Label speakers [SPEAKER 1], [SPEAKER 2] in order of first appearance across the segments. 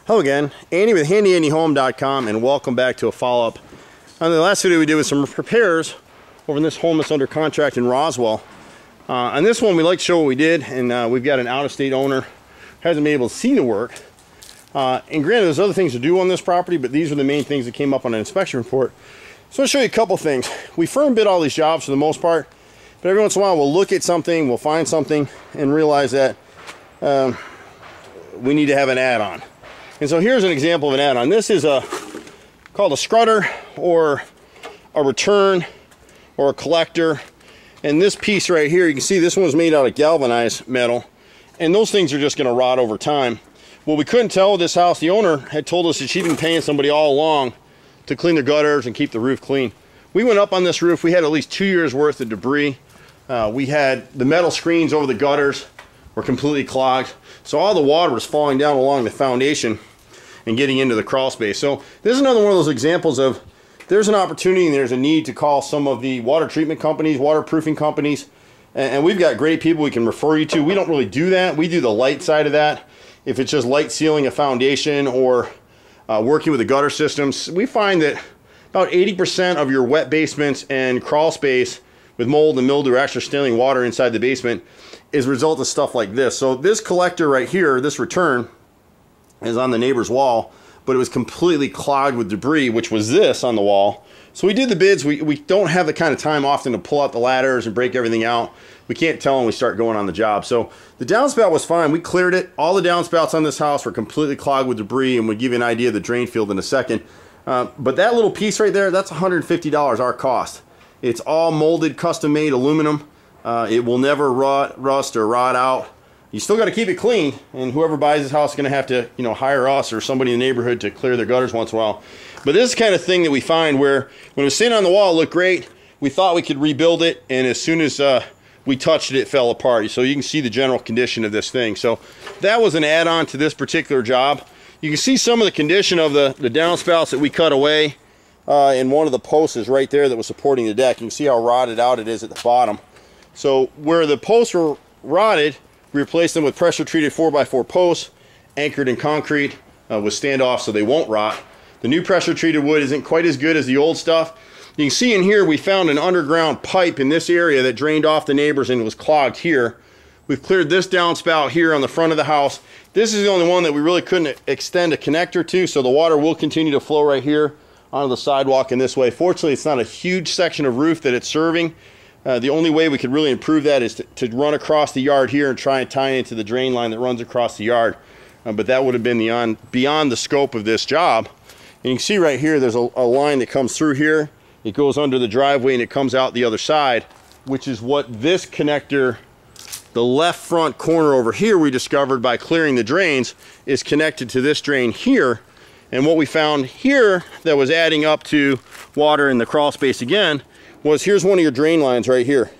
[SPEAKER 1] Hello again, Andy with HandyANDYHome.com, and welcome back to a follow-up. On the last video we did with some repairs over in this home that's under contract in Roswell. On this one we like to show what we did, and we've got an out-of-state owner who hasn't been able to see the work. And granted, there's other things to do on this property, but these are the main things that came up on an inspection report. So I'll show you a couple things. We firm bid all these jobs for the most part, but every once in a while we'll look at something, we'll find something, and realize that we need to have an add-on. And so here's an example of an add-on. This is called a scrudder or a return or a collector. And this piece right here, you can see this one was made out of galvanized metal. And those things are just going to rot over time. Well, we couldn't tell with this house. The owner had told us that she'd been paying somebody all along to clean the gutters and keep the roof clean. We went up on this roof. We had at least 2 years worth of debris. We had the metal screens over the gutters were completely clogged. So all the water was falling down along the foundation and getting into the crawl space. So this is another one of those examples of there's an opportunity and there's a need to call some of the water treatment companies, waterproofing companies, and we've got great people we can refer you to. We don't really do that. We do the light side of that. If it's just light sealing a foundation or working with the gutter systems, we find that about 80% of your wet basements and crawl space with mold and mildew actually stealing water inside the basement is a result of stuff like this. So this collector right here, this return, is on the neighbor's wall, but it was completely clogged with debris, which was this on the wall. So we did the bids. We don't have the kind of time often to pull out the ladders and break everything out. We can't tell when we start going on the job. So the downspout was fine. We cleared it. All the downspouts on this house were completely clogged with debris, and we'll give you an idea of the drain field in a second. But that little piece right there, that's $150 our cost. It's all molded, custom-made aluminum. It will never rust or rot out. You still got to keep it clean, and whoever buys this house is going to have to, hire us or somebody in the neighborhood to clear their gutters once in a while. But this is the kind of thing that we find where when it was sitting on the wall, it looked great. We thought we could rebuild it, and as soon as we touched it, it fell apart. So you can see the general condition of this thing. So that was an add-on to this particular job. You can see some of the condition of the downspouts that we cut away, and one of the posts is right there that was supporting the deck. You can see how rotted out it is at the bottom. So where the posts were rotted, we replaced them with pressure-treated 4x4 posts, anchored in concrete with standoff so they won't rot. The new pressure-treated wood isn't quite as good as the old stuff. You can see in here we found an underground pipe in this area that drained off the neighbors and was clogged here. We've cleared this downspout here on the front of the house. This is the only one that we really couldn't extend a connector to, so the water will continue to flow right here onto the sidewalk in this way. Fortunately, it's not a huge section of roof that it's serving. The only way we could really improve that is to run across the yard here and try and tie into the drain line that runs across the yard. But that would have been beyond the scope of this job. And you can see right here there's a line that comes through here. It goes under the driveway and it comes out the other side, which is what this connector, the left front corner over here we discovered by clearing the drains, is connected to this drain here. And what we found here that was adding up to water in the crawl space again was here's one of your drain lines right here.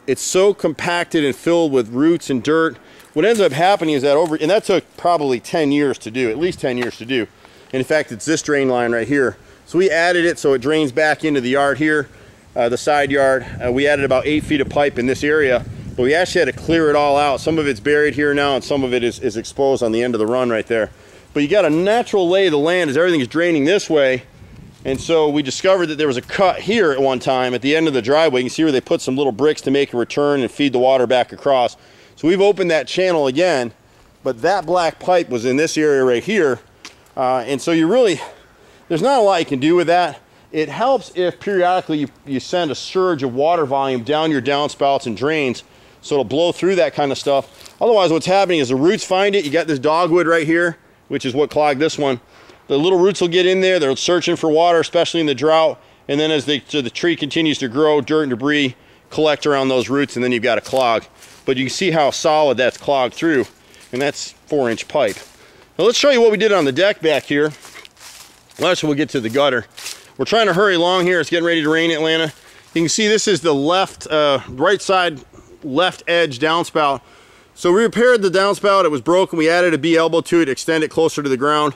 [SPEAKER 1] It's so compacted and filled with roots and dirt. What ends up happening is that and that took probably 10 years to do, at least 10 years to do. And in fact, it's this drain line right here. So we added it so it drains back into the yard here, the side yard. We added about 8 feet of pipe in this area, but we actually had to clear it all out. Some of it's buried here now and some of it is exposed on the end of the run right there. But you got a natural lay of the land as everything is draining this way. And so we discovered that there was a cut here at one time at the end of the driveway. You can see where they put some little bricks to make a return and feed the water back across. So we've opened that channel again, but that black pipe was in this area right here. And so there's not a lot you can do with that. It helps if periodically you send a surge of water volume down your downspouts and drains, so it'll blow through that kind of stuff. Otherwise, what's happening is the roots find it. You got this dogwood right here, which is what clogged this one. The little roots will get in there, they're searching for water, especially in the drought, and then as the tree continues to grow, dirt and debris collect around those roots, and then you've got a clog. But you can see how solid that's clogged through, and that's 4-inch pipe. Now let's show you what we did on the deck back here. Last we'll get to the gutter. We're trying to hurry along here. It's getting ready to rain in Atlanta. You can see this is the right side left edge downspout. So we repaired the downspout. It was broken. We added a B elbow to it, extend it closer to the ground.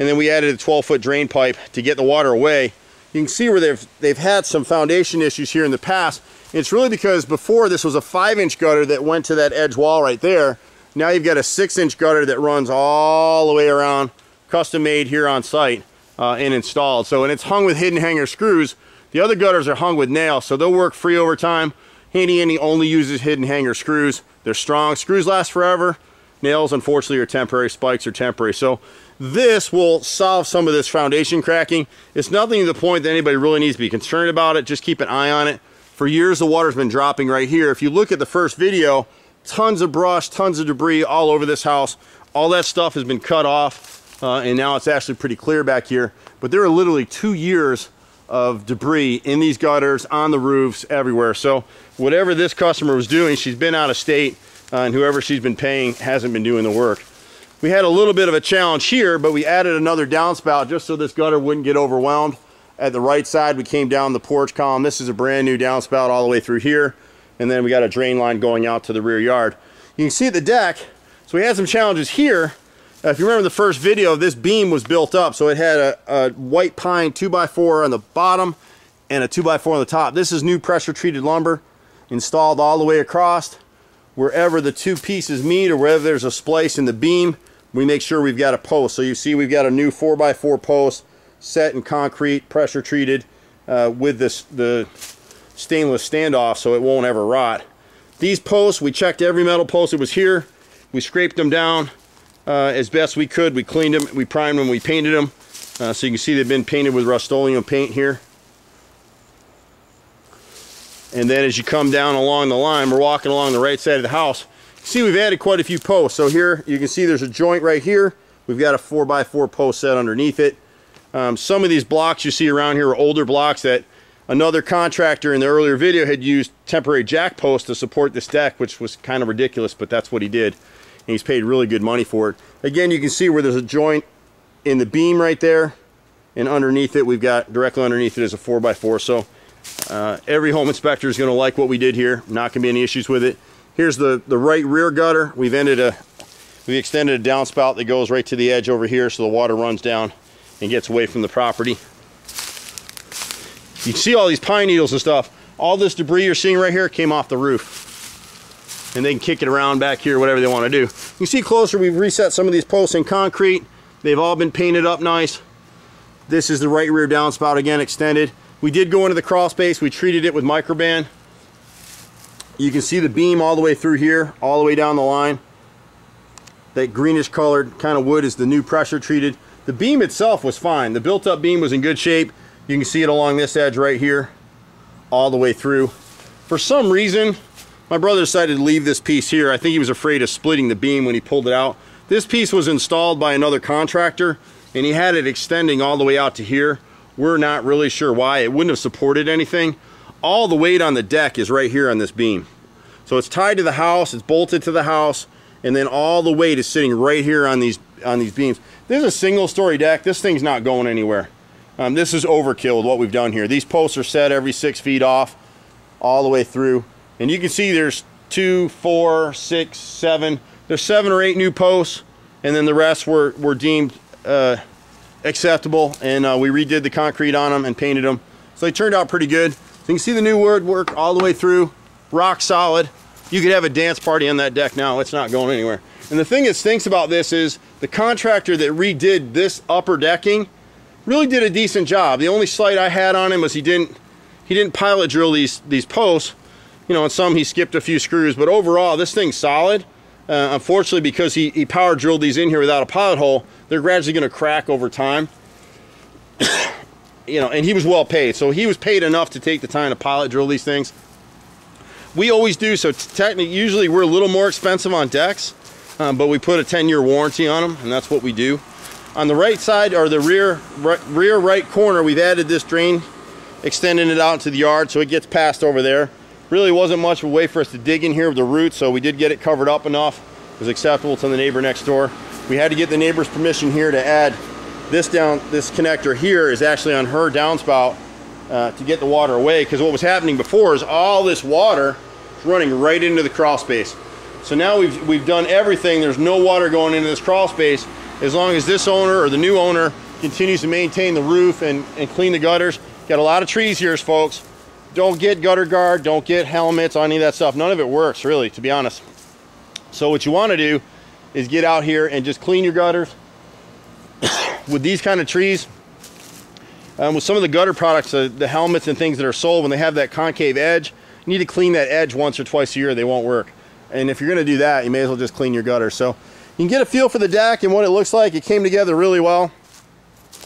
[SPEAKER 1] And then we added a 12-foot drain pipe to get the water away. You can see where they've had some foundation issues here in the past. It's really because before this was a 5-inch gutter that went to that edge wall right there. Now you've got a 6-inch gutter that runs all the way around custom made here on site and installed. So, and it's hung with hidden hanger screws. The other gutters are hung with nails, so they'll work free over time. Handy Andy only uses hidden hanger screws. They're strong. Screws last forever. Nails, unfortunately, are temporary. Spikes are temporary. So this will solve some of this foundation cracking. It's nothing to the point that anybody really needs to be concerned about it. Just keep an eye on it. For years, the water's been dropping right here. If you look at the first video, tons of brush, tons of debris all over this house. All that stuff has been cut off, and now it's actually pretty clear back here. But there are literally 2 years of debris in these gutters, on the roofs, everywhere. So whatever this customer was doing, she's been out of state, and whoever she's been paying hasn't been doing the work. We had a little bit of a challenge here, but we added another downspout just so this gutter wouldn't get overwhelmed. At the right side, we came down the porch column. This is a brand new downspout all the way through here. And then we got a drain line going out to the rear yard. You can see the deck. So we had some challenges here. If you remember the first video, this beam was built up. So it had a white pine 2x4 on the bottom and a 2x4 on the top. This is new pressure treated lumber installed all the way across. Wherever the two pieces meet or wherever there's a splice in the beam, we make sure we've got a post. So you see we've got a new 4x4 post set in concrete, pressure treated with the stainless standoff so it won't ever rot. These posts, we checked every metal post that was here. We scraped them down as best we could. We cleaned them, we primed them, we painted them. So you can see they've been painted with Rust-Oleum paint here. And then as you come down along the line, we're walking along the right side of the house. See, we've added quite a few posts. So here you can see there's a joint right here. We've got a 4x4 post set underneath it. Some of these blocks you see around here are older blocks that another contractor in the earlier video had used temporary jack posts to support this deck, which was kind of ridiculous, but that's what he did. And he's paid really good money for it. Again, you can see where there's a joint in the beam right there, and underneath it, we've got directly underneath it is a 4x4. So every home inspector is going to like what we did here. Not going to be any issues with it. Here's the right rear gutter. We extended a downspout that goes right to the edge over here, so the water runs down and gets away from the property. You see all these pine needles and stuff. All this debris you're seeing right here came off the roof. And they can kick it around back here, whatever they want to do. You see closer, we've reset some of these posts in concrete. They've all been painted up nice. This is the right rear downspout again, extended. We did go into the crawl space. We treated it with microban. You can see the beam all the way through here, all the way down the line. That greenish colored kind of wood is the new pressure treated. The beam itself was fine. The built up beam was in good shape. You can see it along this edge right here, all the way through. For some reason, my brother decided to leave this piece here. I think he was afraid of splitting the beam when he pulled it out. This piece was installed by another contractor, and he had it extending all the way out to here. We're not really sure why. It wouldn't have supported anything. All the weight on the deck is right here on this beam. So it's tied to the house, it's bolted to the house, and then all the weight is sitting right here on these beams. This is a single story deck. This thing's not going anywhere. This is overkill with what we've done here. These posts are set every 6 feet off, all the way through. And you can see there's 2, 4, 6, 7. There's 7 or 8 new posts, and then the rest were deemed acceptable, and we redid the concrete on them and painted them. So they turned out pretty good. So you can see the new woodwork all the way through, rock solid. You could have a dance party on that deck now. It's not going anywhere. And the thing that stinks about this is the contractor that redid this upper decking really did a decent job. The only slight I had on him was he didn't pilot drill these posts. You know, on some he skipped a few screws, but overall this thing's solid. Unfortunately, because he power drilled these in here without a pilot hole, they're gradually going to crack over time. You know, and he was well paid, so he was paid enough to take the time to pilot drill these things. We always do, so technically, usually we're a little more expensive on decks, but we put a 10-year warranty on them, and that's what we do. On the right side, or the rear right corner, we've added this drain, extending it out into the yard so it gets past over there. Really wasn't much of a way for us to dig in here with the roots, so we did get it covered up enough. It was acceptable to the neighbor next door. We had to get the neighbor's permission here to add this connector here is actually on her downspout to get the water away, because what was happening before is all this water is running right into the crawl space. So now we've done everything. There's no water going into this crawl space as long as this owner or the new owner continues to maintain the roof and clean the gutters. Got a lot of trees here, folks. Don't get gutter guard, don't get helmets on any of that stuff. None of it works, really, to be honest. So what you want to do is get out here and just clean your gutters. with these kind of trees, with some of the gutter products, the helmets and things that are sold, when they have that concave edge, you need to clean that edge once or twice a year. They won't work. And if you're going to do that, you may as well just clean your gutter. So you can get a feel for the deck and what it looks like. It came together really well.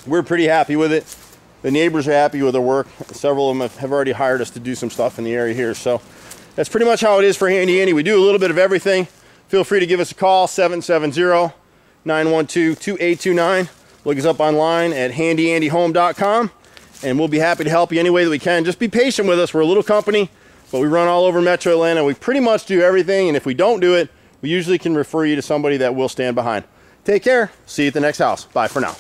[SPEAKER 1] We're pretty happy with it. The neighbors are happy with our work. Several of them have already hired us to do some stuff in the area here. So that's pretty much how it is for Handy Andy. We do a little bit of everything. Feel free to give us a call, 770-912-2829. Look us up online at HandyANDYHome.com, and we'll be happy to help you any way that we can. Just be patient with us. We're a little company, but we run all over Metro Atlanta. We pretty much do everything, and if we don't do it, we usually can refer you to somebody that will stand behind. Take care. See you at the next house. Bye for now.